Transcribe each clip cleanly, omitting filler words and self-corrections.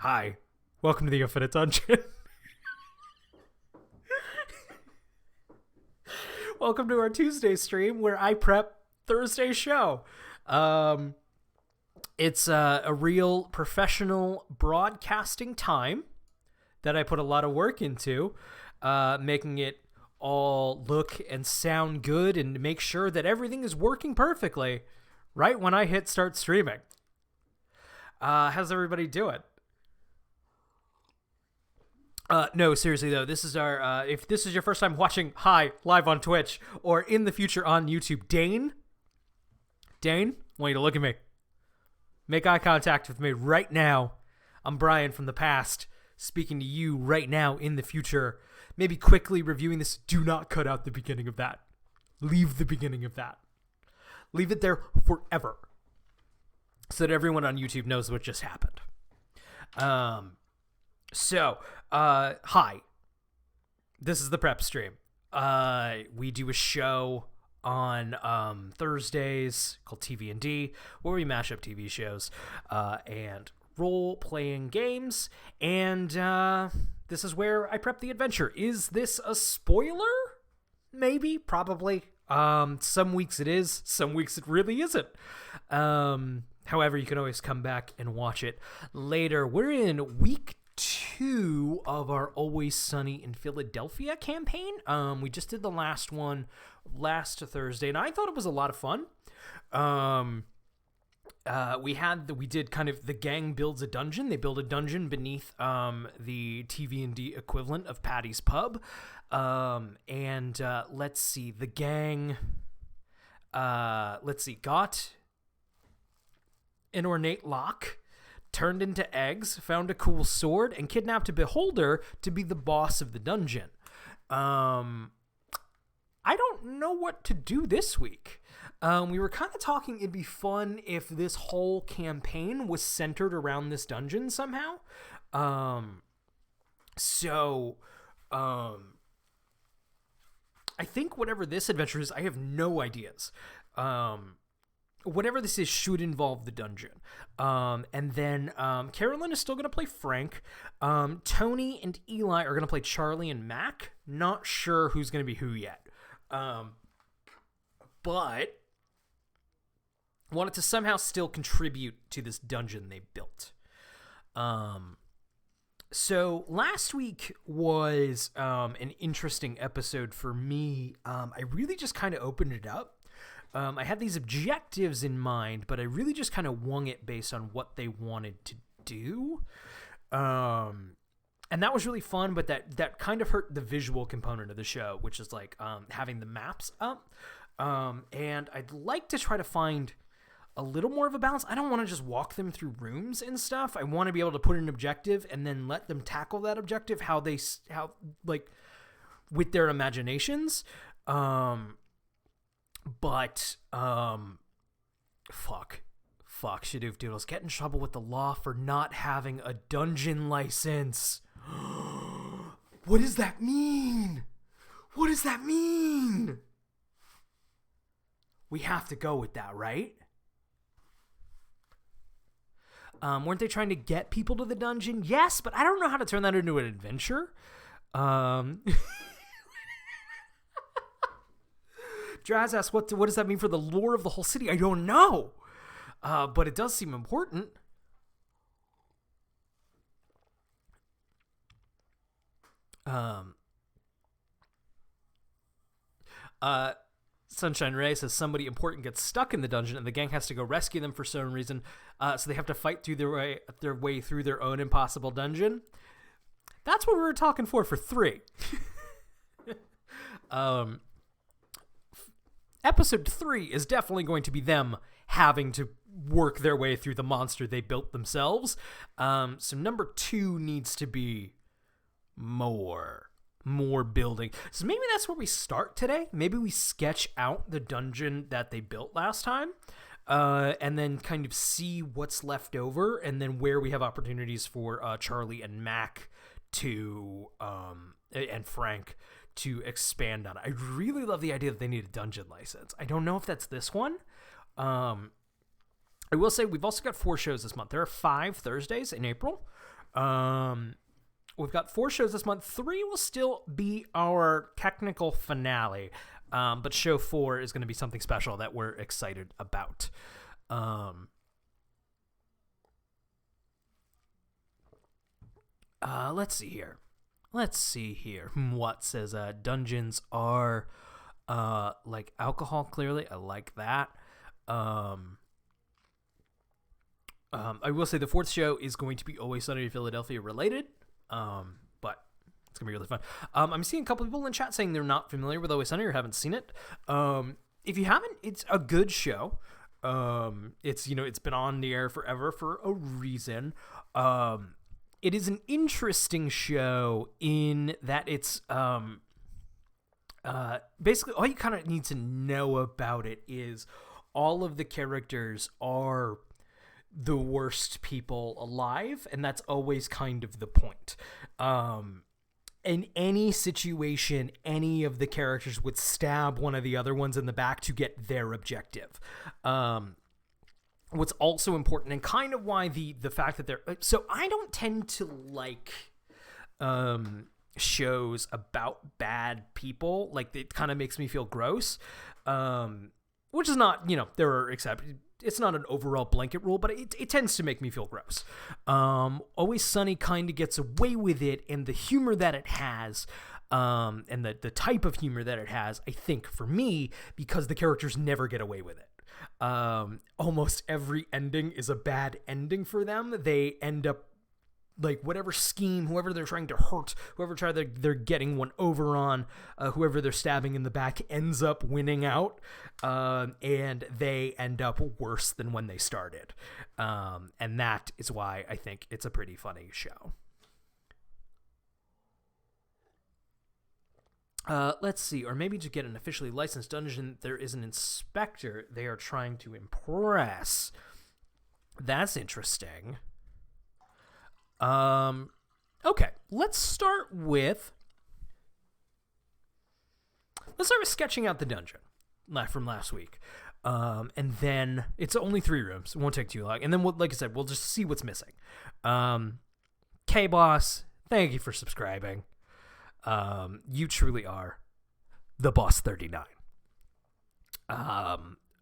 Hi, welcome to the Infinite Dungeon. Welcome to our Tuesday stream where I prep Thursday's show. It's a real professional broadcasting time that I put a lot of work into, making it all look and sound good and make sure that everything is working perfectly right when I hit start streaming. How's everybody doing? No, seriously though, this is our, if this is your first time watching live on Twitch or in the future on YouTube, Dane, I want you to look at me. Make eye contact with me right now. I'm Brian from the past, speaking to you right now in the future. Maybe quickly reviewing this. Do not cut out the beginning of that. Leave the beginning of that. Leave it there forever. So that everyone on YouTube knows what just happened. Hi. This is the prep stream. We do a show on Thursdays called TV&D, where we mash up TV shows and role-playing games, and this is where I prep the adventure. Is this a spoiler? Maybe, probably. Some weeks it is, some weeks it really isn't. However, you can always come back and watch it later. We're in week 2 of our Always Sunny in Philadelphia campaign. We just did the last one last Thursday, and I thought it was a lot of fun. We did kind of the gang builds a dungeon. They build a dungeon beneath the TV&D equivalent of Patty's Pub. Let's see, the gang got an ornate lock, turned into eggs, found a cool sword, and kidnapped a beholder to be the boss of the dungeon. I don't know what to do this week. We were kind of talking it'd be fun if this whole campaign was centered around this dungeon somehow. I think whatever this adventure is, I have no ideas. Whatever this is should involve the dungeon. And then Carolyn is still going to play Frank. Tony and Eli are going to play Charlie and Mac. Not sure who's going to be who yet. But wanted to somehow still contribute to this dungeon they built. So last week was an interesting episode for me. I really just kind of opened it up. I had these objectives in mind, but I really just kind of wung it based on what they wanted to do. And that was really fun, but that kind of hurt the visual component of the show, which is like having the maps up. And I'd like to try to find a little more of a balance. I don't want to just walk them through rooms and stuff. I want to be able to put an objective and then let them tackle that objective how with their imaginations. Fuck, Shadoof Doodles. Get in trouble with the law for not having a dungeon license. What does that mean? What does that mean? We have to go with that, right? Weren't they trying to get people to the dungeon? Yes, but I don't know how to turn that into an adventure. Draz asks, what does that mean for the lore of the whole city? I don't know. But it does seem important. Sunshine Ray says somebody important gets stuck in the dungeon and the gang has to go rescue them for some reason. So they have to fight through their way through their own impossible dungeon. That's what we were talking for 3. Episode 3 is definitely going to be them having to work their way through the monster they built themselves. So number 2 needs to be more building. So maybe that's where we start today. Maybe we sketch out the dungeon that they built last time, and then kind of see what's left over, and then where we have opportunities for Charlie and Mac and Frank to expand on it. I really love the idea that they need a dungeon license. I don't know if that's this one. I will say we've also got 4 shows this month. There are 5 Thursdays in April. We've got 4 shows this month. 3 will still be our technical finale, but show 4 is going to be something special that we're excited about. Let's see here. What says dungeons are like alcohol, clearly. I like that. I will say the 4th show is going to be Always Sunny in Philadelphia related, but it's going to be really fun. I'm seeing a couple people in chat saying they're not familiar with Always Sunny or haven't seen it. If you haven't, it's a good show. It's been on the air forever for a reason. It is an interesting show in that it's basically all you kind of need to know about it is all of the characters are the worst people alive, and that's always kind of the point. In any situation, any of the characters would stab one of the other ones in the back to get their objective. What's also important, and kind of why the fact that they're... So I don't tend to like shows about bad people. Like, it kind of makes me feel gross. Which is not, there are exceptions. It's not an overall blanket rule, but it tends to make me feel gross. Always Sunny kind of gets away with it, and the humor that it has, and the type of humor that it has, I think, for me, because the characters never get away with it. Almost every ending is a bad ending for them. They end up like whatever scheme, whoever they're trying to hurt, whoever they're getting one over on, whoever they're stabbing in the back ends up winning out, and they end up worse than when they started. And that is why I think it's a pretty funny show. Let's see, or maybe to get an officially licensed dungeon, there is an inspector they are trying to impress. That's interesting. Okay, let's start with sketching out the dungeon from last week. And then it's only 3 rooms. It won't take too long. And then, like I said, we'll just see what's missing. K-Boss, thank you for subscribing. You truly are the Boss 39.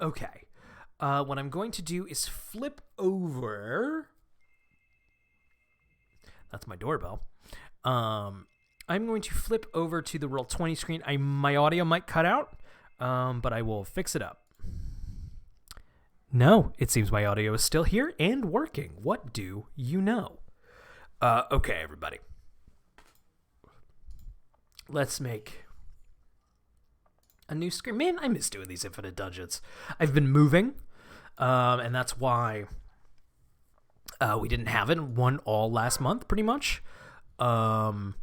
Okay. What I'm going to do is flip over... That's my doorbell. I'm going to flip over to the Roll20 screen. My audio might cut out, but I will fix it up. No, it seems my audio is still here and working. What do you know? Okay, everybody. Let's make a new screen. Man, I miss doing these Infinite Dungeons. I've been moving, and that's why... we didn't have it. One all last month, pretty much. Let's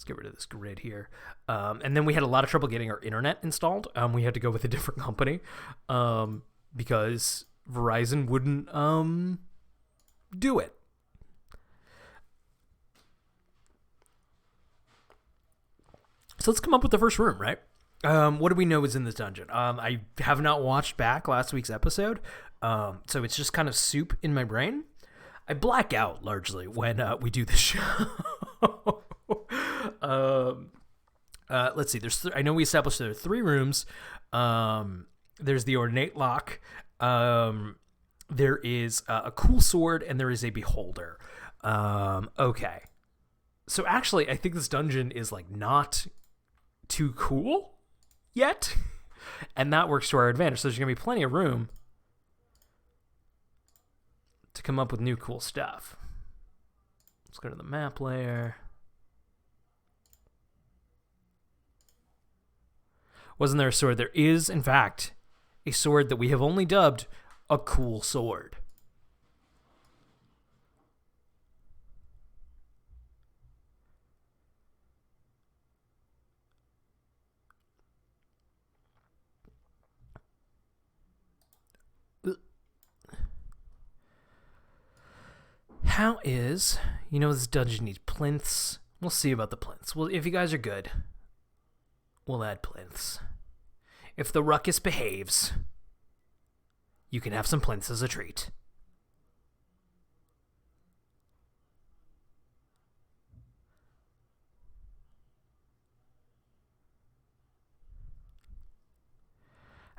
get rid of this grid here. And then we had a lot of trouble getting our internet installed. We had to go with a different company because Verizon wouldn't do it. So let's come up with the first room, right? What do we know is in this dungeon? I have not watched back last week's episode, so it's just kind of soup in my brain. I black out largely when we do the show. Let's see. I know we established there are 3 rooms. There's the ornate lock. There is a cool sword, and there is a beholder. Okay. So actually, I think this dungeon is like not too cool yet, and that works to our advantage. So there's gonna be plenty of room to come up with new cool stuff. Let's go to the map layer. Wasn't there a sword? There is, in fact, a sword that we have only dubbed a cool sword. How is... this dungeon needs plinths. We'll see about the plinths. Well, if you guys are good, we'll add plinths. If the ruckus behaves, you can have some plinths as a treat.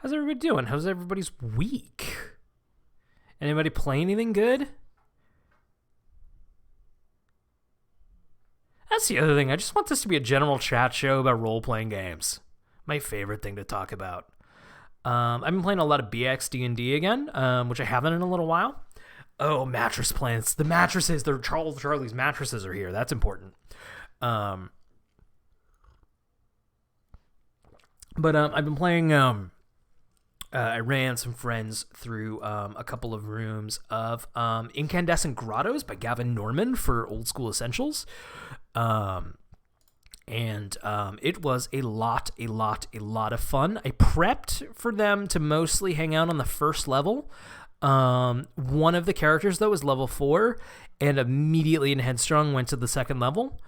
How's everybody doing? How's everybody's week? Anybody play anything good? That's the other thing. I just want this to be a general chat show about role-playing games. My favorite thing to talk about. I've been playing a lot of BX D&D again, which I haven't in a little while. Oh, mattress plants. The mattresses. Charlie's mattresses are here. That's important. But I've been playing... I ran some friends through a couple of rooms of Incandescent Grottos by Gavin Norman for Old School Essentials. And it was a lot of fun. I prepped for them to mostly hang out on the first level. One of the characters, though, was level 4, and immediately in Headstrong went to the second level.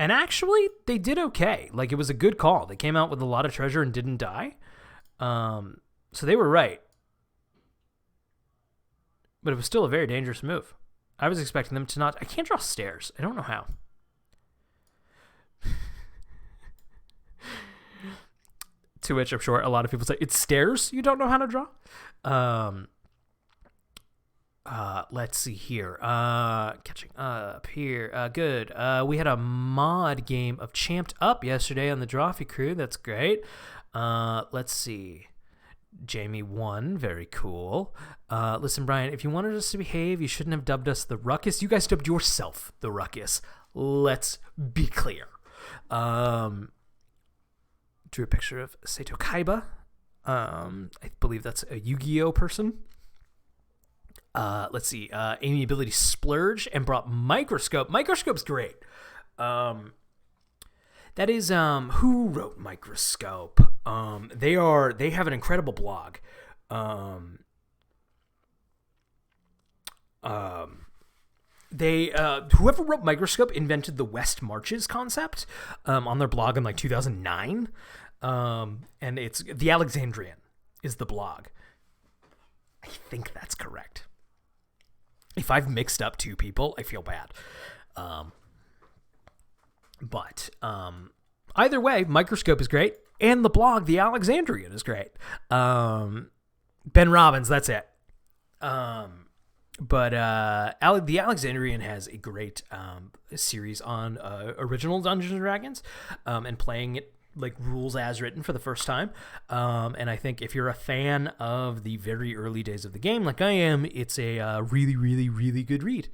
And actually, they did okay. Like, it was a good call. They came out with a lot of treasure and didn't die. So they were right. But it was still a very dangerous move. I was expecting them to not... I can't draw stairs. I don't know how. To which I'm sure a lot of people say, it's stairs you don't know how to draw? Let's see here. Catching up here. Good. We had a mod game of Champed Up yesterday on the Drawfee crew. That's great. Let's see. Jamie won. Very cool. Listen, Brian, if you wanted us to behave, you shouldn't have dubbed us the Ruckus. You guys dubbed yourself the Ruckus. Let's be clear. Drew a picture of Seto Kaiba. I believe that's a Yu-Gi-Oh person. Let's see. Amiability Splurge and brought Microscope. Microscope's great. That is who wrote Microscope? They have an incredible blog. Whoever wrote Microscope invented the West Marches concept on their blog in like 2009. And it's the Alexandrian is the blog. I think that's correct. If I've mixed up two people, I feel bad. But either way, Microscope is great, and the blog, The Alexandrian, is great. Ben Robbins, that's it. But The Alexandrian has a great series on original Dungeons & Dragons, and playing it like rules as written for the first time. And I think if you're a fan of the very early days of the game, like I am, it's a really, really, really good read.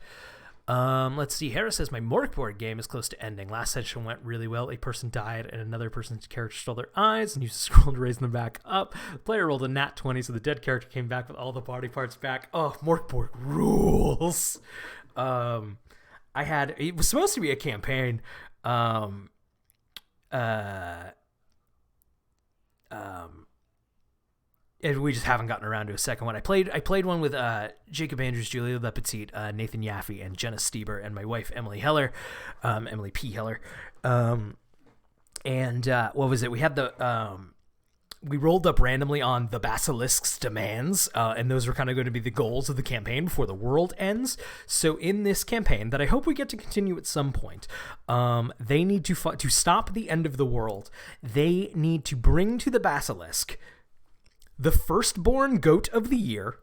Let's see. Harris says, my Morkborg game is close to ending. Last session went really well. A person died and another person's character stole their eyes and used to scroll to raise them back up. The player rolled a nat 20, so the dead character came back with all the body parts back. Oh, Morkborg rules. It was supposed to be a campaign. And we just haven't gotten around to a second one. I played one with Jacob Andrews, Julia Lepetite, Nathan Yaffe, and Jenna Stieber, and my wife Emily Heller, Emily P. Heller. And what was it? We had we rolled up randomly on the Basilisk's demands, and those were kind of going to be the goals of the campaign before the world ends. So in this campaign, that I hope we get to continue at some point, they need to stop the end of the world. They need to bring to the Basilisk the firstborn goat of the year,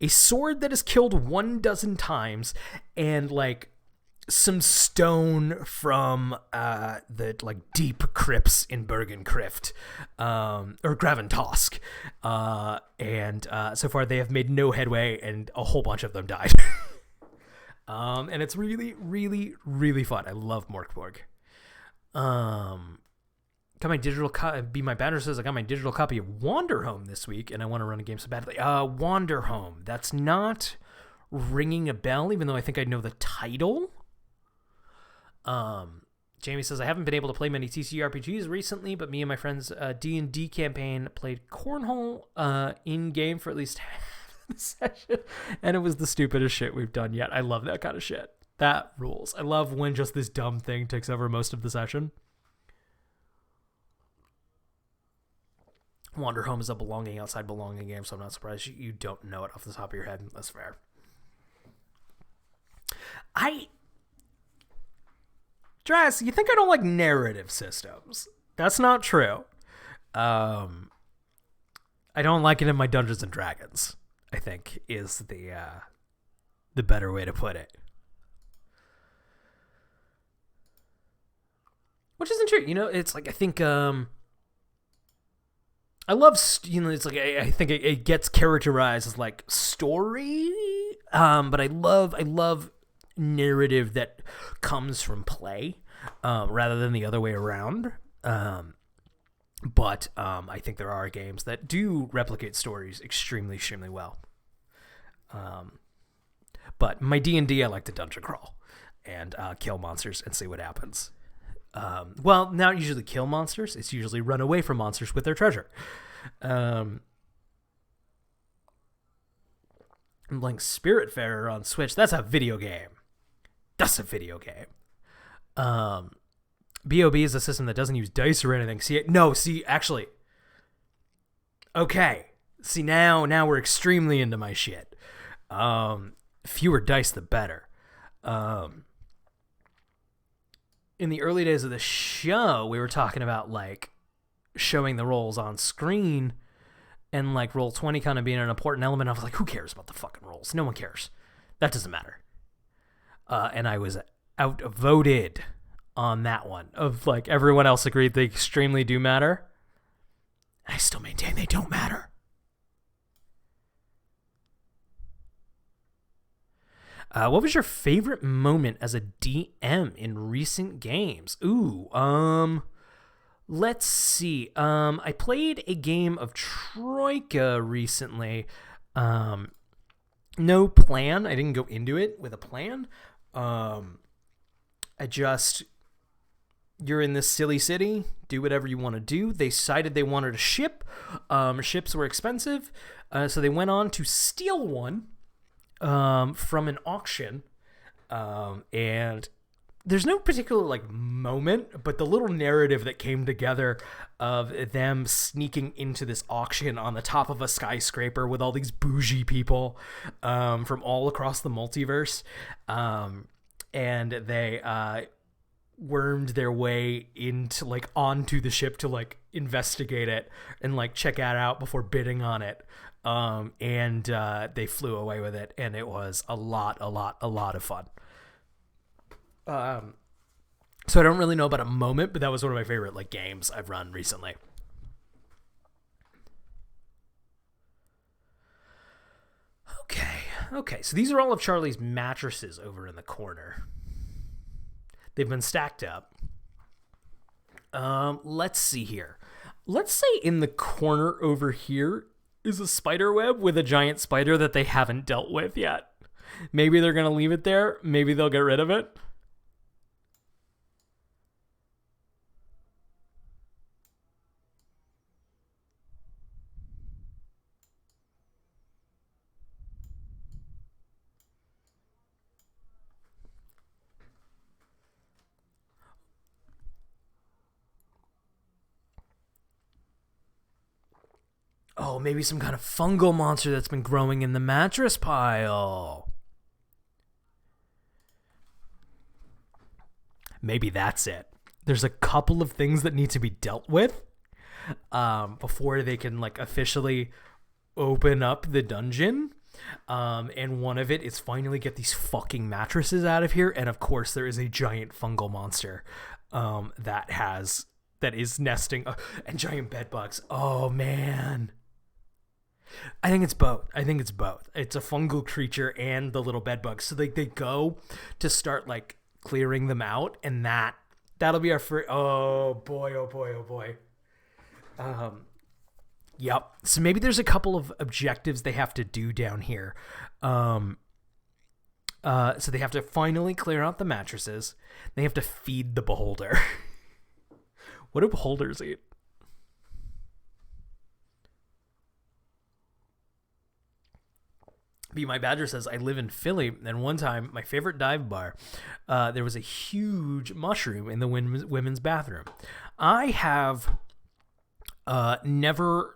a sword that is killed 12 times, and like some stone from the like deep crypts in Bergen-Crypt, or Graventosk, and so far they have made no headway, and a whole bunch of them died. And it's really, really, really fun. I love Morkborg. Got my digital copy. My banner says I got my digital copy of Wanderhome this week, and I want to run a game so badly. Wanderhome. That's not ringing a bell, even though I think I know the title. Jamie says, I haven't been able to play many TCRPGs recently, but me and my friends' D&D campaign played Cornhole in-game for at least half the session, and it was the stupidest shit we've done yet. I love that kind of shit. That rules. I love when just this dumb thing takes over most of the session. Wanderhome is a belonging outside belonging game, so I'm not surprised you don't know it off the top of your head. That's fair. Dress, you think I don't like narrative systems? That's not true. I don't like it in my Dungeons and Dragons, I think, is the better way to put it. Which isn't true. It's like, I think, I love, it's like, I think it gets characterized as like story, but I love narrative that comes from play, rather than the other way around. But I think there are games that do replicate stories extremely, extremely well. But my D&D, I like to dungeon crawl and kill monsters and see what happens. Well, not usually kill monsters. It's usually run away from monsters with their treasure. I'm playing Spiritfarer on Switch. That's a video game. BOB is a system that doesn't use dice or anything. Actually. Okay. See, now we're extremely into my shit. Fewer dice, the better. In the early days of the show, we were talking about, like, showing the rolls on screen and, like, Roll20 kind of being an important element. I was like, who cares about the fucking rolls? No one cares. That doesn't matter. And I was outvoted on that one. Of, like, everyone else agreed they extremely do matter. I still maintain they don't matter. What was your favorite moment as a DM in recent games? Let's see. I played a game of Troika recently. No plan. I didn't go into it with a plan. You're in this silly city, do whatever you want to do. They decided they wanted a ship. Ships were expensive, so they went on to steal one from an auction. And there's no particular, like, moment, but the little narrative that came together of them sneaking into this auction on the top of a skyscraper with all these bougie people from all across the multiverse. And they wormed their way into, like, onto the ship to, like, investigate it and, like, check it out before bidding on it. And they flew away with it, and it was a lot of fun. So I don't really know about a moment, but that was one of my favorite, like, games I've run recently. Okay, so these are all of Charlie's mattresses over in the corner. They've been stacked up. Let's see here. Let's say in the corner over here is a spider web with a giant spider that they haven't dealt with yet. Maybe they're going to leave it there. Maybe they'll get rid of it. Oh, maybe some kind of fungal monster that's been growing in the mattress pile. Maybe that's it. There's a couple of things that need to be dealt with before they can, like, officially open up the dungeon. And one of it is finally get these fucking mattresses out of here. And of course, there is a giant fungal monster that is nesting, and giant bed bugs. Oh man. I think it's both. It's a fungal creature and the little bed bugs. So they go to start, like, clearing them out, and that'll be our first. Oh boy. Yep. So maybe there's a couple of objectives they have to do down here. So they have to finally clear out the mattresses. They have to feed the beholder. What do beholders eat? Be My Badger says, I live in Philly, and one time, my favorite dive bar, there was a huge mushroom in the women's bathroom. I have never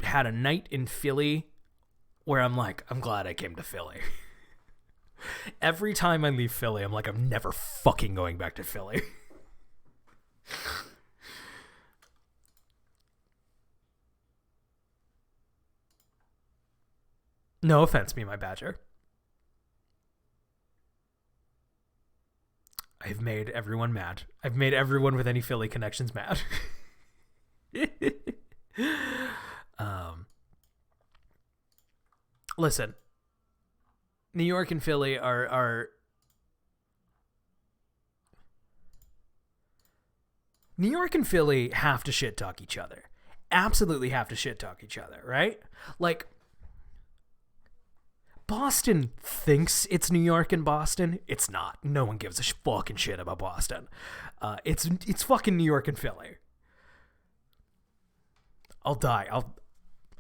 had a night in Philly where I'm like, I'm glad I came to Philly. Every time I leave Philly, I'm like, I'm never fucking going back to Philly. No offense, me, my badger. I've made everyone mad. I've made everyone with any Philly connections mad. Listen, New York and Philly are New York and Philly have to shit talk each other. Absolutely have to shit talk each other, right? Like, Boston thinks it's New York and Boston. It's not. No one gives a fucking shit about Boston. It's fucking New York and Philly. I'll die.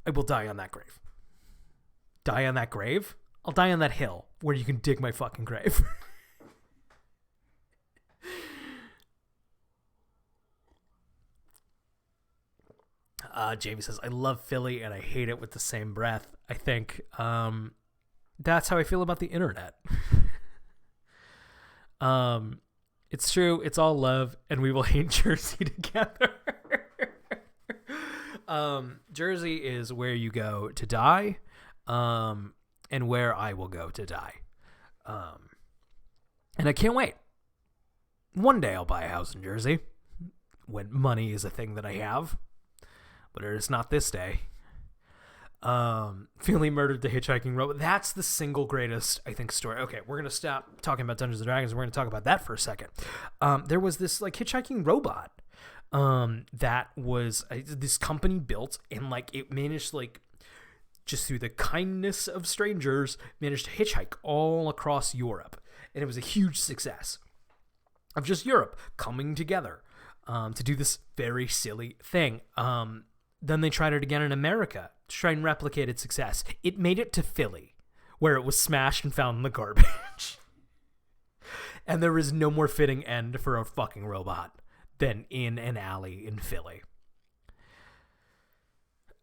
I will die on that grave. Die on that grave? I'll die on that hill where you can dig my fucking grave. Jamie says, I love Philly and I hate it with the same breath. I think that's how I feel about the internet. It's true. It's all love and we will hate Jersey together. Jersey is where you go to die, and where I will go to die. And I can't wait. One day I'll buy a house in Jersey when money is a thing that I have, but it is not this day. Philly murdered the hitchhiking robot. That's the single greatest, I think, story. Okay, we're going to stop talking about Dungeons & Dragons. And we're going to talk about that for a second. There was this like hitchhiking robot that was this company built, and like it managed, like, just through the kindness of strangers, managed to hitchhike all across Europe. And it was a huge success of just Europe coming together to do this very silly thing. Then they tried it again in America to try and replicate its success. It made it to Philly, where it was smashed and found in the garbage. And there is no more fitting end for a fucking robot than in an alley in Philly.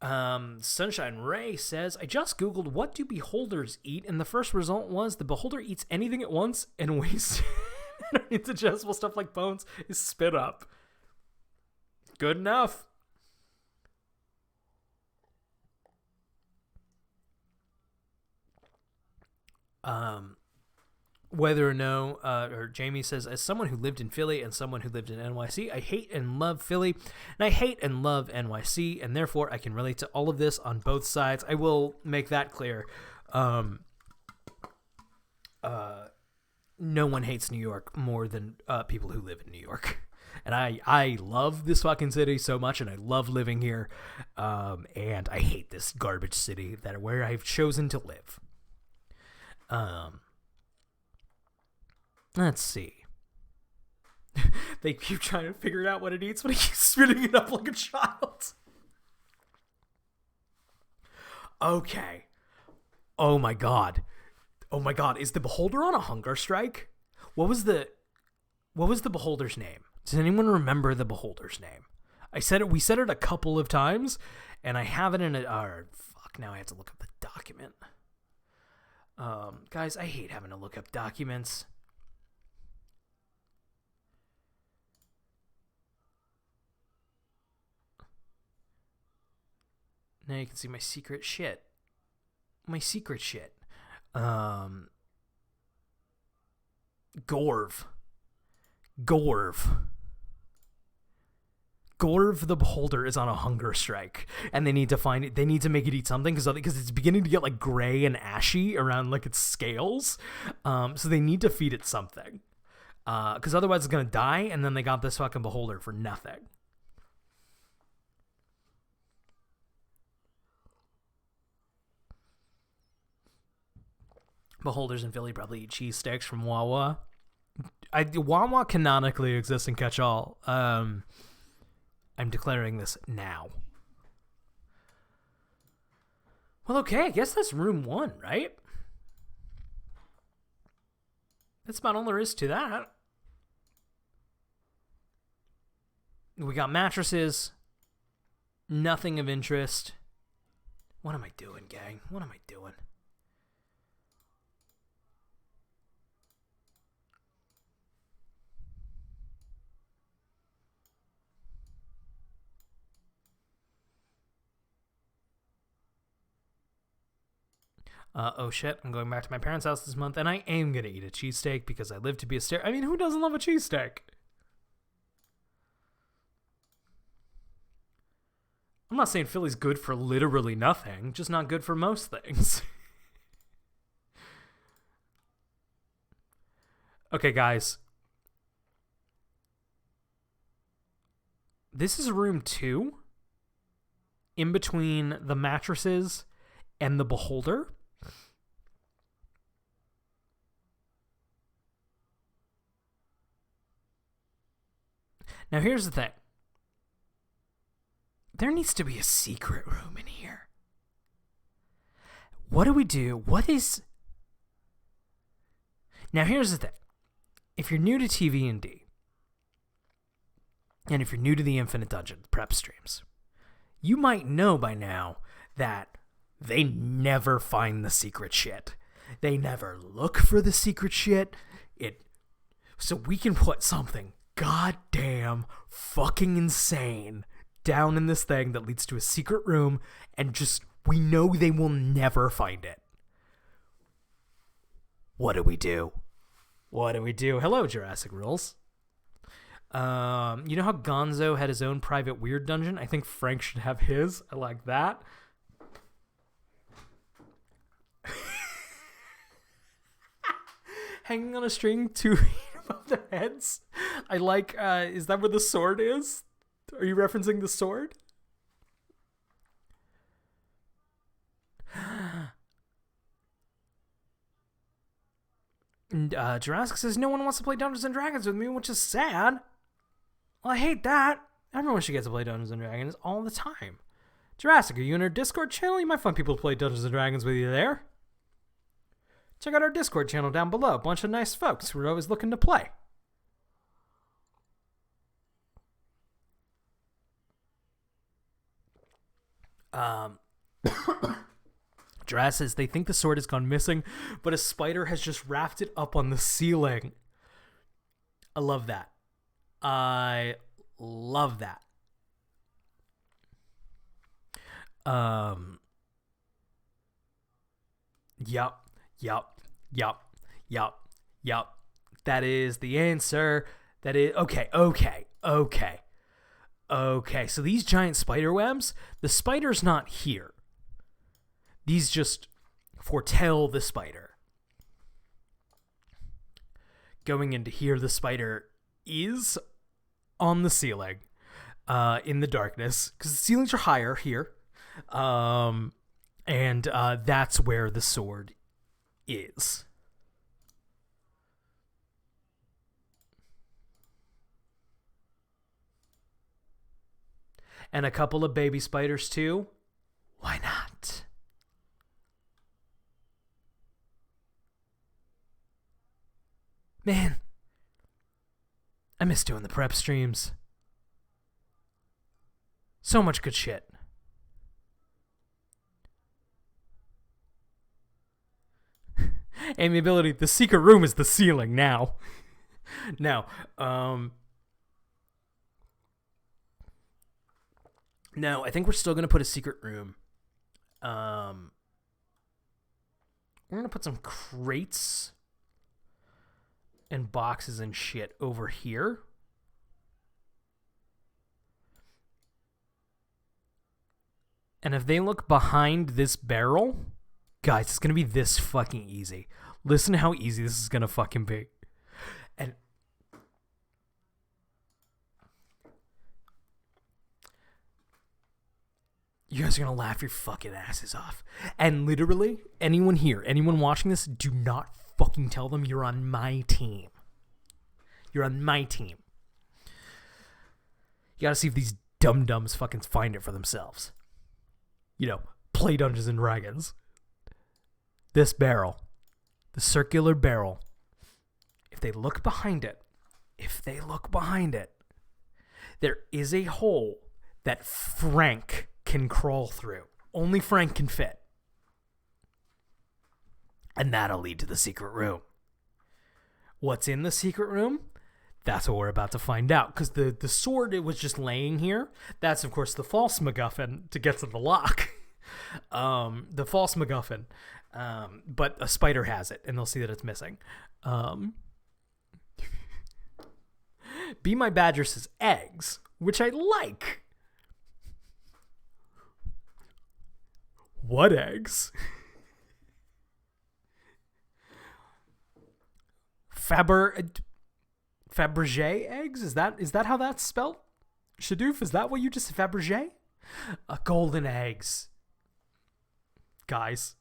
Sunshine Ray says, I just Googled what do beholders eat, and the first result was the beholder eats anything at once and wastes its adjustable stuff like bones is spit up. Good enough. Whether or no, or Jamie says, as someone who lived in Philly and someone who lived in NYC, I hate and love Philly, and I hate and love NYC, and therefore I can relate to all of this on both sides. I will make that clear. No one hates New York more than people who live in New York. And I love this fucking city so much, and I love living here. And I hate this garbage city where I've chosen to live. Let's see. They keep trying to figure out what it eats, but it keeps spitting it up like a child. Okay. Oh my god. Is the beholder on a hunger strike? What was the beholder's name? Does anyone remember the beholder's name? We said it a couple of times, and I have it in a fuck, now I have to look up the document. Guys, I hate having to look up documents. Now you can see my secret shit. Gorv the beholder is on a hunger strike, and they need to find it. They need to make it eat something because it's beginning to get like gray and ashy around like its scales. So they need to feed it something, because otherwise it's gonna die. And then they got this fucking beholder for nothing. Beholders in Philly probably eat cheese sticks from Wawa. Wawa canonically exists in Catch-All. I'm declaring this now. Well, okay, I guess that's room 1, right? That's about all there is to that. We got mattresses. Nothing of interest. What am I doing, gang? What am I doing? Oh shit, I'm going back to my parents' house this month, and I am going to eat a cheesesteak because I live to be a I mean, who doesn't love a cheesesteak? I'm not saying Philly's good for literally nothing, just not good for most things. Okay, guys. This is room 2, in between the mattresses and the beholder. Now, here's the thing. There needs to be a secret room in here. What do we do? What is... Now, here's the thing. If you're new to TV&D, and if you're new to the Infinite Dungeon prep streams, you might know by now that they never find the secret shit. They never look for the secret shit. So we can put something goddamn fucking insane down in this thing that leads to a secret room, and just, we know they will never find it. What do we do? What do we do? Hello, Jurassic Rules. You know how Gonzo had his own private weird dungeon? I think Frank should have his. I like that. Hanging on a string 2 feet above their heads. I like, is that where the sword is? Are you referencing the sword? And Jurassic says, no one wants to play Dungeons & Dragons with me, which is sad. Well, I hate that. Everyone should get to play Dungeons & Dragons all the time. Jurassic, are you in our Discord channel? You might find people to play Dungeons & Dragons with you there. Check out our Discord channel down below. A bunch of nice folks who are always looking to play. Jurassic says they think the sword has gone missing, but a spider has just wrapped it up on the ceiling. I love that. I love that. Yup. That is the answer. That is okay. So these giant spider webs, the spider's not here. These just foretell the spider. Going into here, the spider is on the ceiling, in the darkness, because the ceilings are higher here, and that's where the sword is. And a couple of baby spiders too. Why not? Man, I miss doing the prep streams. So much good shit. Amiability, the secret room is the ceiling now. No, I think we're still going to put a secret room. We're going to put some crates and boxes and shit over here. And if they look behind this barrel, guys, it's going to be this fucking easy. Listen to how easy this is going to fucking be. And you guys are going to laugh your fucking asses off. And literally, anyone here, anyone watching this, do not fucking tell them you're on my team. You're on my team. You gotta see if these dum-dums fucking find it for themselves. You know, play Dungeons and Dragons. This barrel, the circular barrel, if they look behind it, there is a hole that Frank can crawl through. Only Frank can fit. And that'll lead to the secret room. What's in the secret room? That's what we're about to find out. Because the sword, it was just laying here. That's, of course, the false MacGuffin to get to the lock. The false MacGuffin. But a spider has it, and they'll see that it's missing. Be My Badger says eggs, which I like. What eggs? Fabergé eggs? Is that how that's spelled? Shadoof, is that what you just said? Fabergé? Golden eggs. Guys.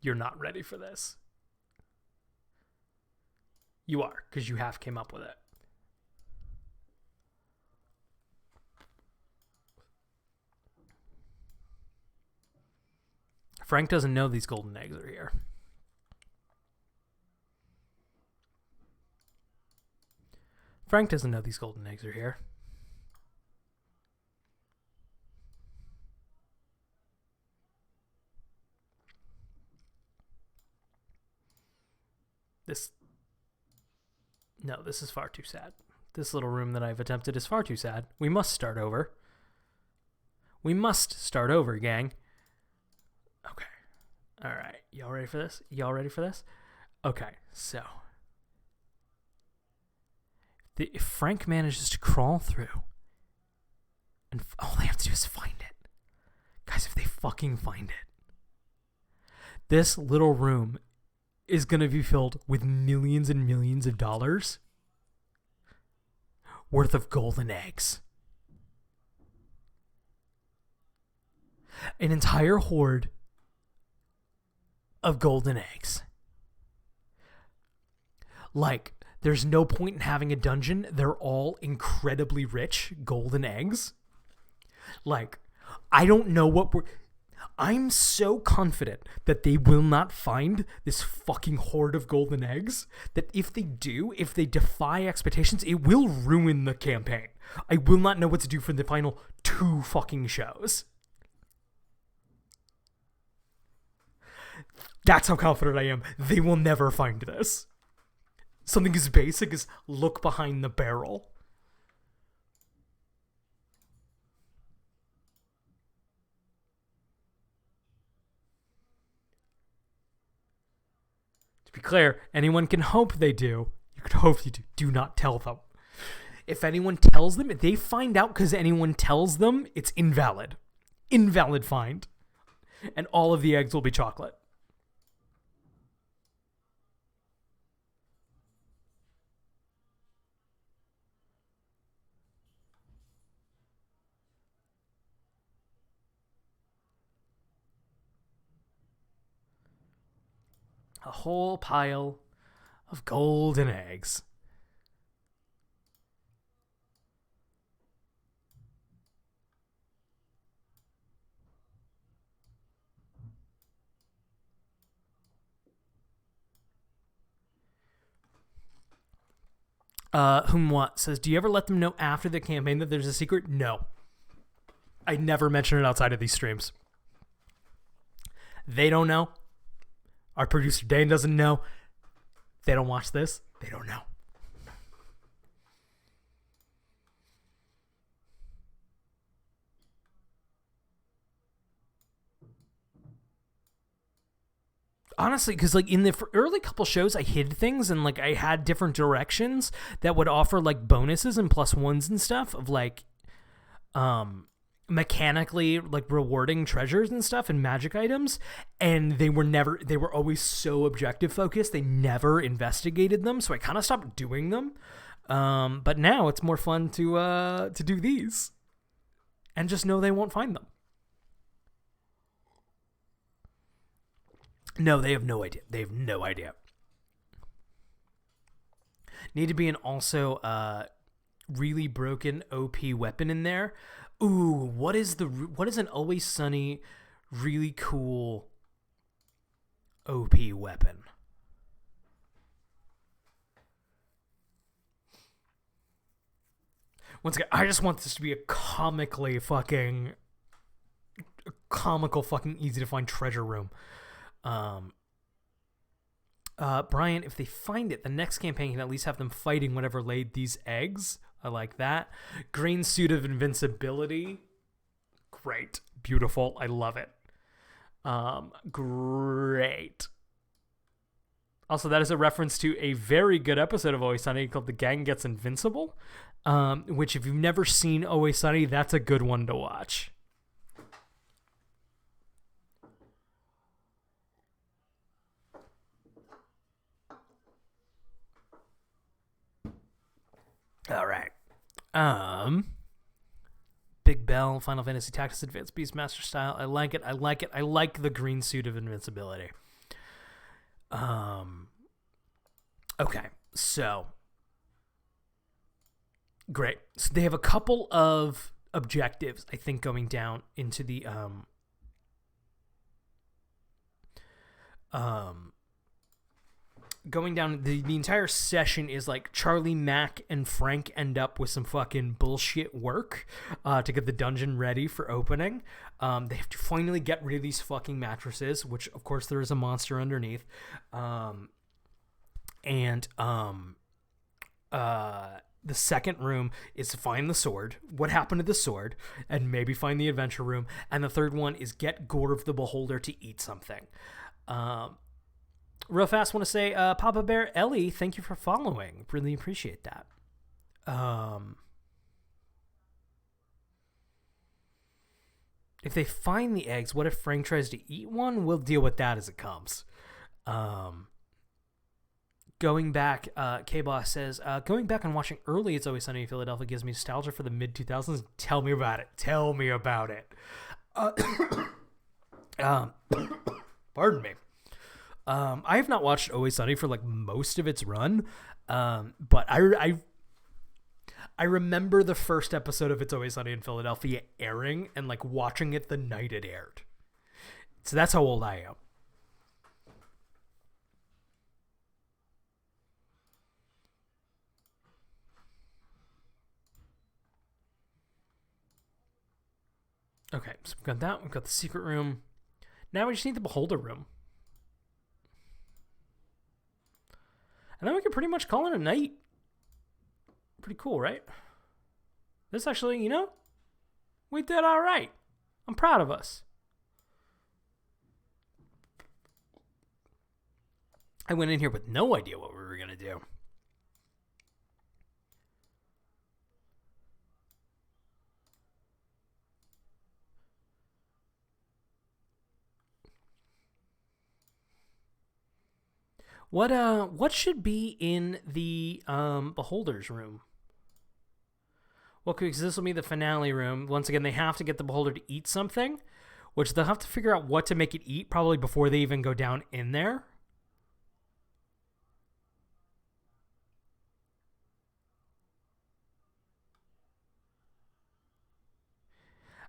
You're not ready for this. You are, because you half came up with it. Frank doesn't know these golden eggs are here. Frank doesn't know these golden eggs are here. This is far too sad. This little room that I've attempted is far too sad. We must start over. Gang. Okay. All right. Y'all ready for this? Okay. So, if Frank manages to crawl through, and all they have to do is find it. Guys, if they fucking find it, this little room is going to be filled with millions and millions of dollars worth of golden eggs. An entire hoard of golden eggs. Like, there's no point in having a dungeon. They're all incredibly rich golden eggs. Like, I don't know what I'm so confident that they will not find this fucking hoard of golden eggs that if they defy expectations, it will ruin the campaign. I will not know what to do for the final 2 fucking shows. That's how confident I am. They will never find this. Something as basic as look behind the barrel. To be clear, anyone can hope they do. You could hope you do. Do not tell them. If anyone tells them, if they find out because anyone tells them, it's invalid. Invalid find. And all of the eggs will be chocolate. A whole pile of golden eggs. What says, do you ever let them know after the campaign that there's a secret? No. I never mention it outside of these streams. They don't know. Our producer Dane doesn't know. They don't watch this. They don't know. Honestly, because like in the early couple shows, I hid things and like I had different directions that would offer like bonuses and +1s and stuff of like mechanically like rewarding treasures and stuff and magic items, and they were always so objective focused. They never investigated them, so I kind of stopped doing them. But now it's more fun to do these and just know they won't find them. No, they have no idea. They have no idea. Need to be an also really broken OP weapon in there. Ooh, what is an Always Sunny really cool OP weapon? Once again, I just want this to be a comically fucking comical fucking easy to find treasure room. Brian, if they find it, the next campaign can at least have them fighting whatever laid these eggs. I like that. Green suit of invincibility. Great. Beautiful. I love it. Great. Also, that is a reference to a very good episode of Always Sunny called The Gang Gets Invincible, which if you've never seen Always Sunny, that's a good one to watch. All right. Big Bell, Final Fantasy Tactics Advanced Beastmaster style. I like it. I like it. I like the green suit of invincibility. Okay, so great. So they have a couple of objectives, I think, going down into the going down the entire session is like Charlie, Mac, and Frank end up with some fucking bullshit work to get the dungeon ready for opening. They have to finally get rid of these fucking mattresses, which of course there is a monster underneath. The second room is to find the sword, what happened to the sword, and maybe find the adventure room. And the third one is get Gore of the Beholder to eat something. Real fast, want to say, Papa Bear Ellie, thank you for following. Really appreciate that. If they find the eggs, what if Frank tries to eat one? We'll deal with that as it comes. Going back, K-Boss says, going back and watching early It's Always Sunny in Philadelphia gives me nostalgia for the mid-2000s. Tell me about it. Tell me about it. Pardon me. I have not watched Always Sunny for like most of its run, but I remember the first episode of It's Always Sunny in Philadelphia airing and like watching it the night it aired. So that's how old I am. Okay, so we've got that. We've got the secret room. Now we just need the beholder room. And then we can pretty much call it a night. Pretty cool, right? This actually, you know, we did all right. I'm proud of us. I went in here with no idea what we were going to do. What should be in the Beholder's room? Well, because this will be the finale room. Once again, they have to get the Beholder to eat something, which they'll have to figure out what to make it eat probably before they even go down in there.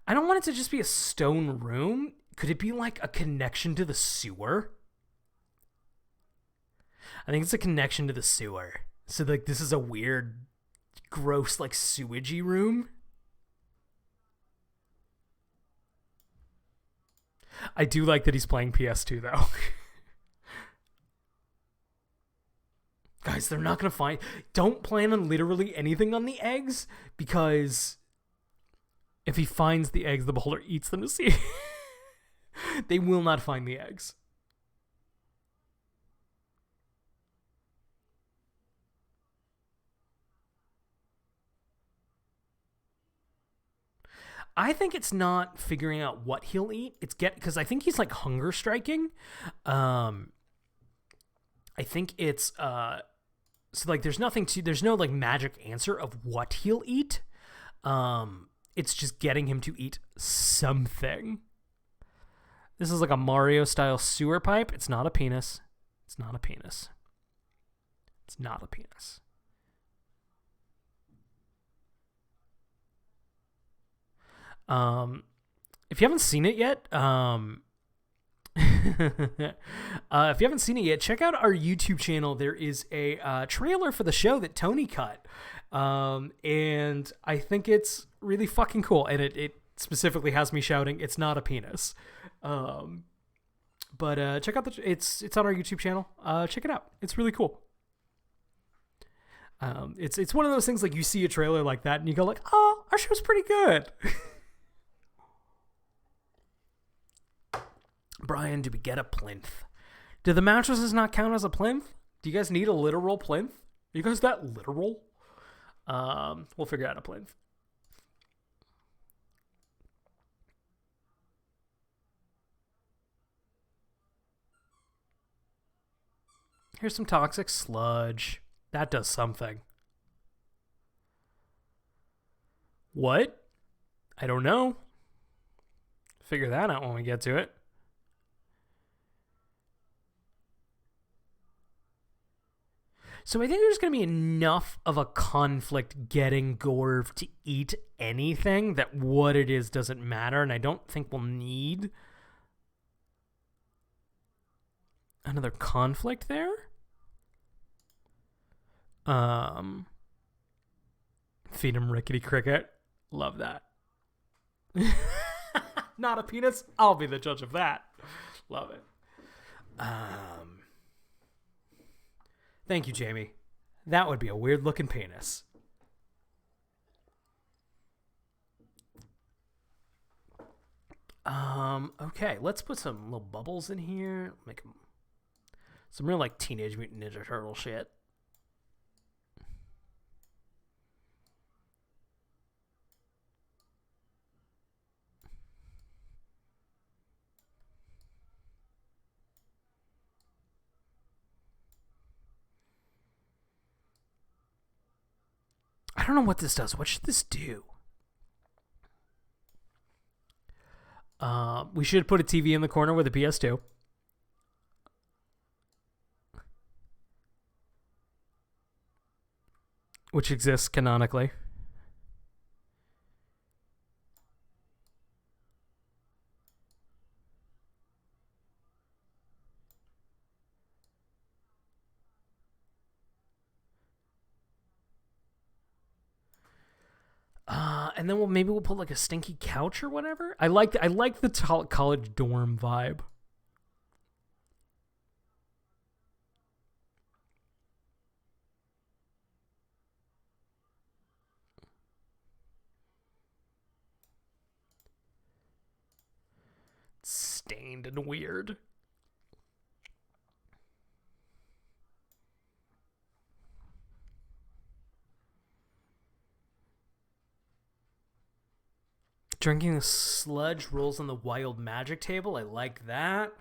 I don't want it to just be a stone room. Could it be like a connection to the sewer? I think it's a connection to the sewer. So like this is a weird, gross, like sewagey room. I do like that he's playing PS2 though. Guys, they're not going to find... Don't plan on literally anything on the eggs, because if he finds the eggs, the Beholder eats them to see. They will not find the eggs. I think it's not figuring out what he'll eat. It's because I think he's like hunger striking. I think it's so like there's no like magic answer of what he'll eat. It's just getting him to eat something. This is like a Mario style sewer pipe. It's not a penis. It's not a penis. It's not a penis. If you haven't seen it yet, check out our YouTube channel. There is a trailer for the show that Tony cut, and I think it's really fucking cool. And it specifically has me shouting, "It's not a penis." But check out it's on our YouTube channel. Check it out. It's really cool. It's one of those things like you see a trailer like that and you go like, "Oh, our show's pretty good." Brian, do we get a plinth? Do the mattresses not count as a plinth? Do you guys need a literal plinth? Are you guys that literal? We'll figure out a plinth. Here's some toxic sludge. That does something. What? I don't know. Figure that out when we get to it. So I think there's going to be enough of a conflict getting Gorv to eat anything that what it is doesn't matter, and I don't think we'll need another conflict there. Feed him Rickety Cricket. Love that. Not a penis? I'll be the judge of that. Love it. Thank you, Jamie. That would be a weird looking penis. Okay, let's put some little bubbles in here. Make them some real like Teenage Mutant Ninja Turtle shit. I don't know what this does. What should this do? We should put a TV in the corner with a PS2. Which exists canonically. And then maybe we'll put like a stinky couch or whatever. I like the college dorm vibe. It's stained and weird. Drinking the sludge rolls on the wild magic table. I like that.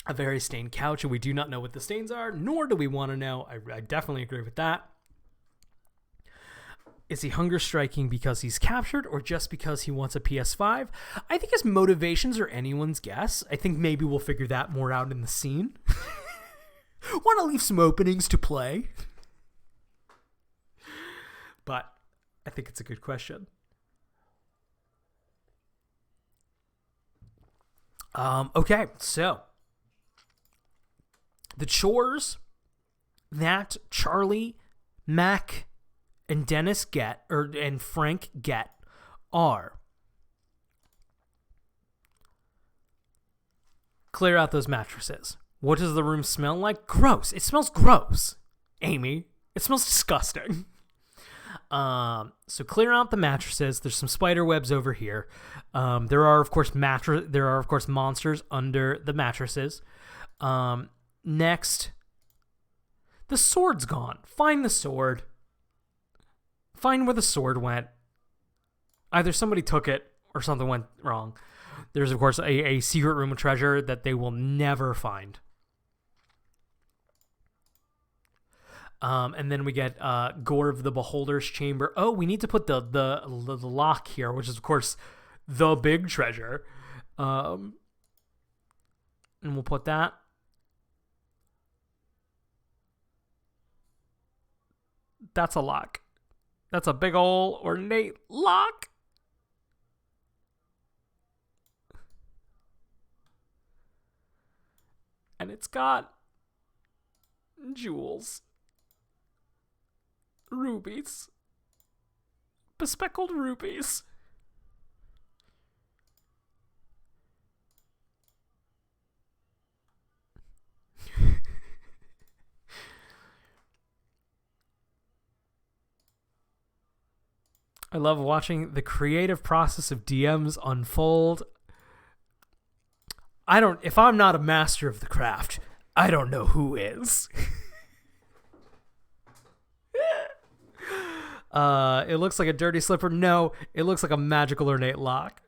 A very stained couch, and we do not know what the stains are, nor do we want to know. I definitely agree with that. Is he hunger striking because he's captured or just because he wants a PS5? I think his motivations are anyone's guess. I think maybe we'll figure that more out in the scene. Want to leave some openings to play. But I think it's a good question. Okay, so the chores that Charlie, Mac, and Dennis get, and Frank get, are clear out those mattresses. What does the room smell like? Gross. It smells gross, Amy. It smells disgusting. So clear out the mattresses. There's some spider webs over here. There are of course monsters under the mattresses. Next, the sword's gone. Find the sword. Find where the sword went. Either somebody took it or something went wrong. There's of course a secret room of treasure that they will never find. And then we get Gorv the Beholder's Chamber. Oh, we need to put the lock here, which is, of course, the big treasure. And we'll put that. That's a lock. That's a big ol' ornate lock. And it's got jewels. Rubies. bespeckled rubies. I love watching the creative process of DMs unfold. If I'm not a master of the craft, I don't know who is. It looks like a dirty slipper. No, it looks like a magical ornate lock.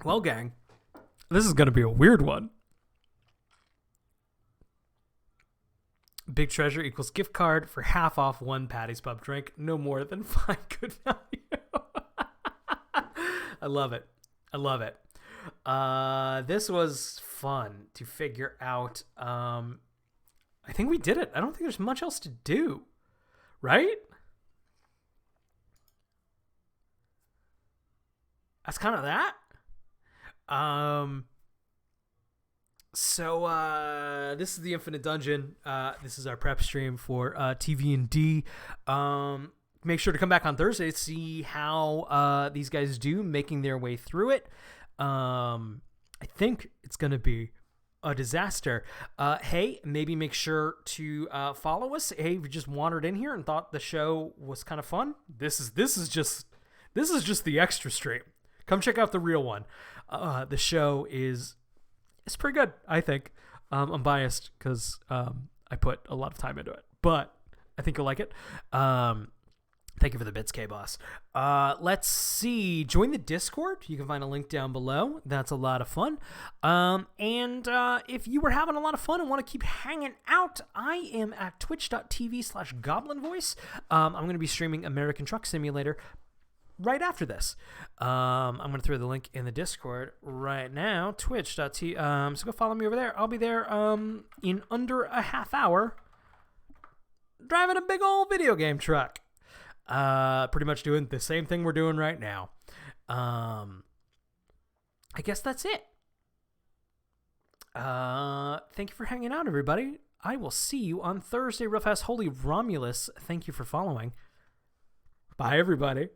Well, gang, this is going to be a weird one. Big treasure equals gift card for half off one Patty's Pub drink. No more than 5 good value. I love it. I love it. This was fun to figure out. I think we did it. I don't think there's much else to do. Right? That's kind of that. So this is the Infinite Dungeon. This is our prep stream for TV&D. Make sure to come back on Thursday to see how these guys do making their way through it. I think it's going to be a disaster. Hey, maybe make sure to follow us. Hey, if you just wandered in here and thought the show was kind of fun, this is just the extra stream. Come check out the real one. The show is pretty good, I think. I'm biased because I put a lot of time into it, but I think you'll like it. Thank you for the bits, K-Boss. Let's see. Join the Discord. You can find a link down below. That's a lot of fun. And if you were having a lot of fun and want to keep hanging out, I am at twitch.tv/goblinvoice. I'm going to be streaming American Truck Simulator right after this. I'm going to throw the link in the Discord right now. Twitch.tv. So go follow me over there. I'll be there in under a half hour driving a big old video game truck. Pretty much doing the same thing we're doing right now. I guess that's it. Thank you for hanging out, everybody. I will see you on Thursday real fast. Holy Romulus, thank you for following. Bye, everybody.